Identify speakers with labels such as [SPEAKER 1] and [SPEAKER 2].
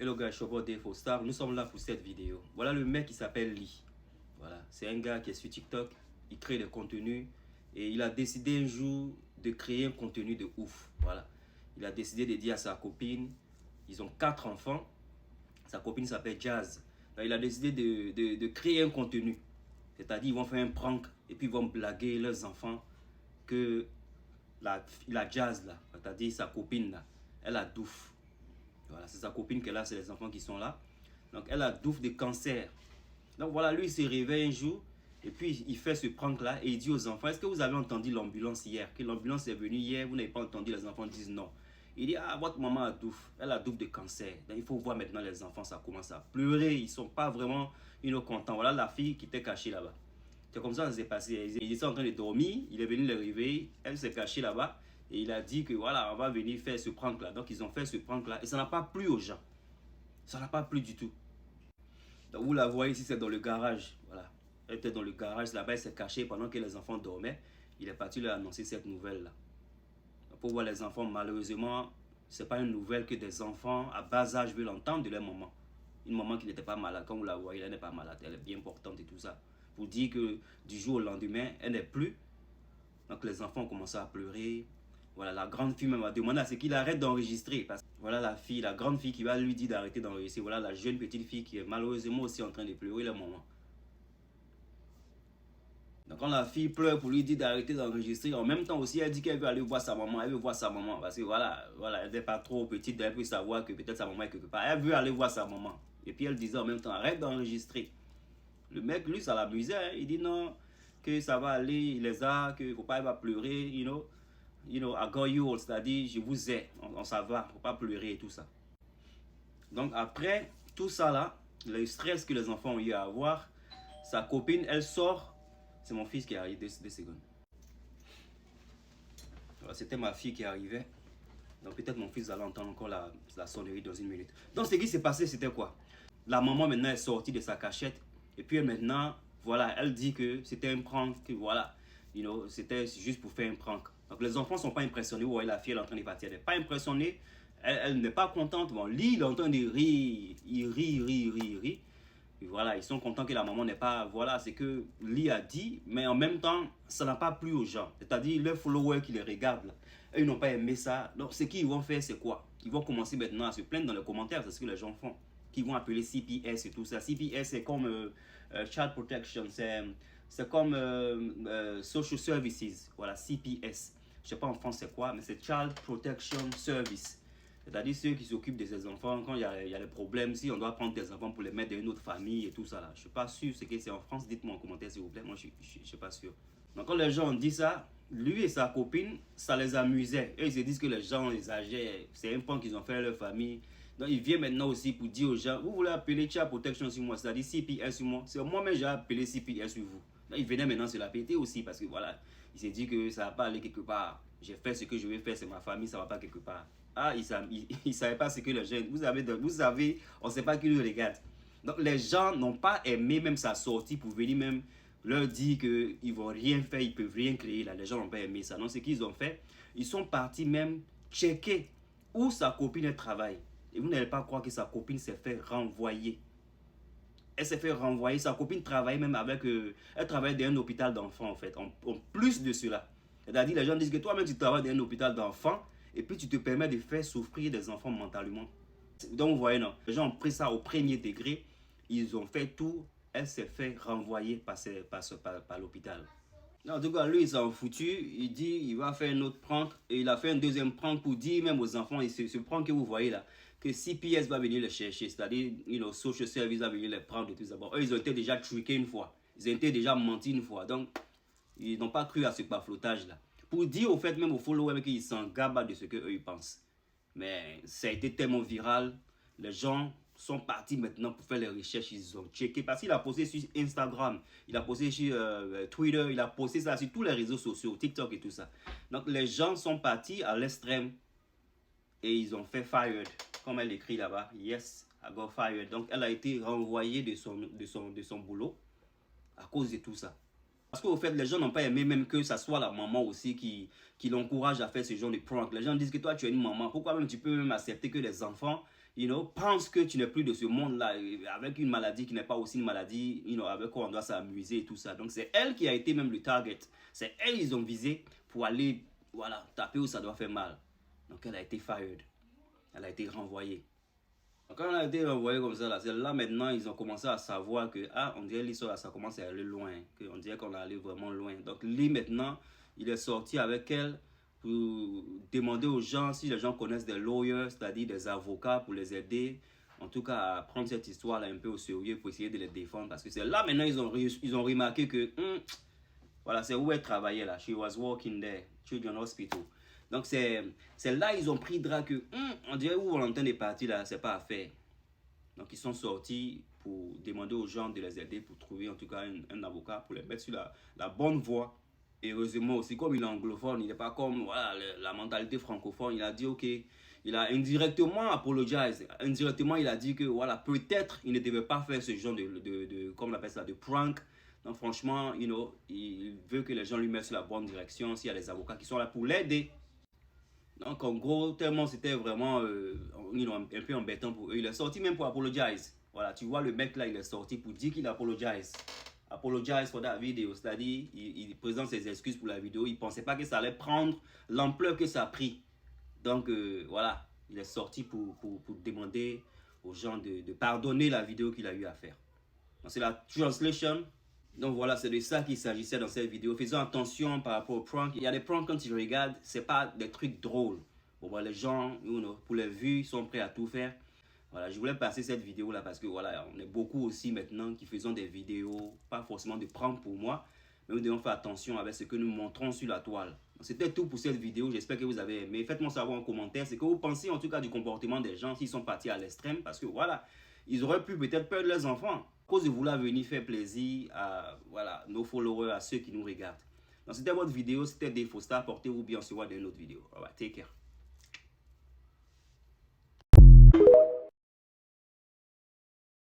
[SPEAKER 1] Hello guys, je suis Dave Star. Nous sommes là pour cette vidéo. Voilà le mec qui s'appelle Lee. Voilà, c'est un gars qui est sur TikTok. Il crée des contenus et il a décidé un jour de créer un contenu de ouf. Voilà, il a décidé de dire à sa copine, ils ont 4 enfants. Sa copine s'appelle Jazz. Donc, il a décidé de créer un contenu. C'est-à-dire, ils vont faire un prank et puis ils vont blaguer leurs enfants que la Jazz là, c'est-à-dire sa copine là, elle a douf. Voilà, c'est sa copine qu'elle a, c'est les enfants qui sont là. Donc, elle a douf de cancer. Donc, voilà, lui, il se réveille un jour et puis il fait ce prank-là et il dit aux enfants, est-ce que vous avez entendu l'ambulance hier? Que l'ambulance est venue hier, vous n'avez pas entendu, les enfants disent non. Il dit, ah, votre maman a douf, elle a douf de cancer. Donc, il faut voir maintenant les enfants, ça commence à pleurer, ils ne sont pas vraiment contents. Voilà la fille qui était cachée là-bas. C'est comme ça s'est passé. Ils étaient en train de dormir, il est venu les réveiller, elle s'est cachée là-bas. Et il a dit que voilà, on va venir faire ce prank-là. Donc ils ont fait ce prank-là et ça n'a pas plu aux gens. Ça n'a pas plu du tout. Donc vous la voyez ici, c'est dans le garage. Voilà. Elle était dans le garage là-bas, elle s'est cachée pendant que les enfants dormaient. Il est parti leur annoncer cette nouvelle-là. Pour voir les enfants, malheureusement, ce n'est pas une nouvelle que des enfants à bas âge veulent entendre de leur maman. Une maman qui n'était pas malade, comme vous la voyez, elle n'est pas malade, elle est bien portante et tout ça. Pour dire que du jour au lendemain, elle n'est plus. Donc les enfants ont commencé à pleurer. Voilà, la grande fille même a demandé à ce qu'il arrête d'enregistrer. Voilà la fille, la grande fille qui va lui dire d'arrêter d'enregistrer. Voilà la jeune petite fille qui est malheureusement aussi en train de pleurer le moment. Donc quand la fille pleure pour lui dire d'arrêter d'enregistrer, en même temps aussi elle dit qu'elle veut aller voir sa maman, elle veut voir sa maman. Parce que voilà, elle n'est pas trop petite, elle peut savoir que peut-être sa maman est quelque part. Elle veut aller voir sa maman. Et puis elle disait en même temps, arrête d'enregistrer. Le mec, lui, ça l'amusait. Hein. Il dit non, que ça va aller, il les a, que faut pas, il va pleurer, I got you, c'est-à-dire je vous ai, on ça va, faut pas pleurer et tout ça. Donc après tout ça là, le stress que les enfants ont eu à avoir, sa copine, elle sort, c'est mon fils qui est arrivé, deux secondes. Voilà, c'était ma fille qui arrivait. Donc peut-être mon fils allait entendre encore la sonnerie dans une minute. Donc ce qui s'est passé, c'était quoi? La maman maintenant est sortie de sa cachette et puis maintenant, voilà, elle dit que c'était un prank, que voilà, c'était juste pour faire un prank. Donc les enfants ne sont pas impressionnés. Vous voyez la fille, elle est en train de partir, elle n'est pas impressionnée, elle n'est pas contente. Bon, lui, il est en train de rire, il rit. Et voilà, ils sont contents que la maman n'est pas, voilà, c'est que Lee a dit, mais en même temps, ça n'a pas plu aux gens. C'est-à-dire, les followers qui les regardent, là, ils n'ont pas aimé ça. Donc, ce qu'ils vont faire, c'est quoi? Ils vont commencer maintenant à se plaindre dans les commentaires, c'est ce que les gens font. Qui vont appeler CPS et tout ça. CPS, c'est comme Child Protection, c'est comme Social Services. Voilà, CPS. Je ne sais pas en France c'est quoi, mais c'est Child Protection Service. C'est-à-dire ceux qui s'occupent de ces enfants, quand il y a des problèmes, si on doit prendre des enfants pour les mettre dans une autre famille et tout ça là. Je ne suis pas sûr ce que c'est en France, dites-moi en commentaire s'il vous plaît, moi je ne suis pas sûr. Donc quand les gens ont dit ça, lui et sa copine, ça les amusait. Et ils se disent que les gens exagèrent, c'est un point qu'ils ont fait à leur famille. Donc il vient maintenant aussi pour dire aux gens, vous voulez appeler Child Protection sur moi, c'est-à-dire CPS sur moi. C'est moi-même j'ai appelé CPS sur vous. Donc il venait maintenant se la péter aussi parce que voilà, il s'est dit que ça ne va pas aller quelque part. J'ai fait ce que je vais faire, c'est ma famille, ça ne va pas quelque part. Ah, il savait pas ce que les gens... Vous savez, on ne sait pas qui le regarde. Donc les gens n'ont pas aimé même sa sortie pour venir même leur dire qu'ils ne vont rien faire, ils ne peuvent rien créer là. Les gens n'ont pas aimé ça. Non, ce qu'ils ont fait, ils sont partis même checker où sa copine travaille. Et vous n'allez pas croire que sa copine s'est fait renvoyer. Elle s'est fait renvoyer. Sa copine travaille même avec... elle travaille dans un hôpital d'enfants en fait. En plus de cela. C'est-à-dire les gens disent que toi-même tu travailles dans un hôpital d'enfants et puis tu te permets de faire souffrir des enfants mentalement. Donc vous voyez, non, les gens ont pris ça au premier degré. Ils ont fait tout. Elle s'est fait renvoyer par l'hôpital. En tout cas, lui, il s'en foutu. Il dit il va faire un autre prank. Et il a fait un deuxième prank pour dire même aux enfants, et ce prank que vous voyez là, que CPS va venir les chercher. C'est-à-dire, Social Service va venir les prendre et tout ça. Bon, eux, ils ont été déjà truqués une fois. Ils ont été déjà menti une fois. Donc, ils n'ont pas cru à ce baflotage là. Pour dire au fait même aux followers qu'ils s'en gabent de ce qu'eux ils pensent. Mais ça a été tellement viral. Les gens sont partis maintenant pour faire les recherches. Ils ont checké. Parce qu'il a posté sur Instagram. Il a posté sur Twitter. Il a posté ça sur tous les réseaux sociaux. TikTok et tout ça. Donc les gens sont partis à l'extrême. Et ils ont fait fired. Comme elle écrit là-bas. Yes, I got fired. Donc elle a été renvoyée de son boulot. À cause de tout ça. Parce qu'au fait, les gens n'ont pas aimé même que ça soit la maman aussi qui l'encourage à faire ce genre de prank. Les gens disent que toi, tu es une maman. Pourquoi même tu peux même accepter que les enfants, pense que tu n'es plus de ce monde-là, avec une maladie qui n'est pas aussi une maladie, avec quoi on doit s'amuser et tout ça. Donc c'est elle qui a été même le target. C'est elle ils ont visé pour aller, voilà, taper où ça doit faire mal. Donc elle a été fired. Elle a été renvoyée. Donc quand elle a été renvoyée comme ça, c'est là maintenant ils ont commencé à savoir que, on dirait l'histoire ça commence à aller loin. On dirait qu'on est allé vraiment loin. Donc lui maintenant, il est sorti avec elle pour demander aux gens si les gens connaissent des lawyers, c'est-à-dire des avocats pour les aider, en tout cas à prendre cette histoire-là un peu au sérieux pour essayer de les défendre. Parce que c'est là maintenant ils ont remarqué que, voilà, c'est où elle travaillait là. She was working there, Children's Hospital. Donc c'est là ils ont pris drac que, on dirait où Valentin est parti là, c'est pas à faire. Donc ils sont sortis pour demander aux gens de les aider pour trouver en tout cas un avocat pour les mettre sur la bonne voie. Et heureusement aussi, comme il est anglophone, il n'est pas comme voilà, la mentalité francophone, il a dit ok, il a indirectement apologisé. Indirectement, il a dit que voilà, peut-être il ne devait pas faire ce genre comme on appelle ça, de prank. Donc franchement, il veut que les gens lui mettent sur la bonne direction, s'il y a des avocats qui sont là pour l'aider. Donc en gros, tellement c'était vraiment un peu embêtant pour eux. Il est sorti même pour apologize. Voilà, tu vois le mec là, il est sorti pour dire qu'il apologize. Apologize for that video. C'est-à-dire, il présente ses excuses pour la vidéo. Il ne pensait pas que ça allait prendre l'ampleur que ça a pris. Donc voilà, il est sorti pour demander aux gens de pardonner la vidéo qu'il a eu à faire. Donc c'est la translation. Donc voilà, c'est de ça qu'il s'agissait dans cette vidéo. Faisons attention par rapport aux pranks. Il y a des pranks quand tu regardes, c'est pas des trucs drôles. Bon, les gens, pour les vues, ils sont prêts à tout faire. Voilà, je voulais passer cette vidéo là parce que voilà, on est beaucoup aussi maintenant qui faisons des vidéos, pas forcément de pranks pour moi, mais nous devons faire attention avec ce que nous montrons sur la toile. C'était tout pour cette vidéo, j'espère que vous avez aimé. Faites-moi savoir en commentaire ce que vous pensez en tout cas du comportement des gens s'ils sont partis à l'extrême parce que voilà, ils auraient pu peut-être perdre leurs enfants à cause de vouloir venir faire plaisir à voilà, nos followers, à ceux qui nous regardent. Donc c'était votre vidéo, c'était Dave Foster, portez-vous bien, on se voit dans une autre vidéo. Alright, take care.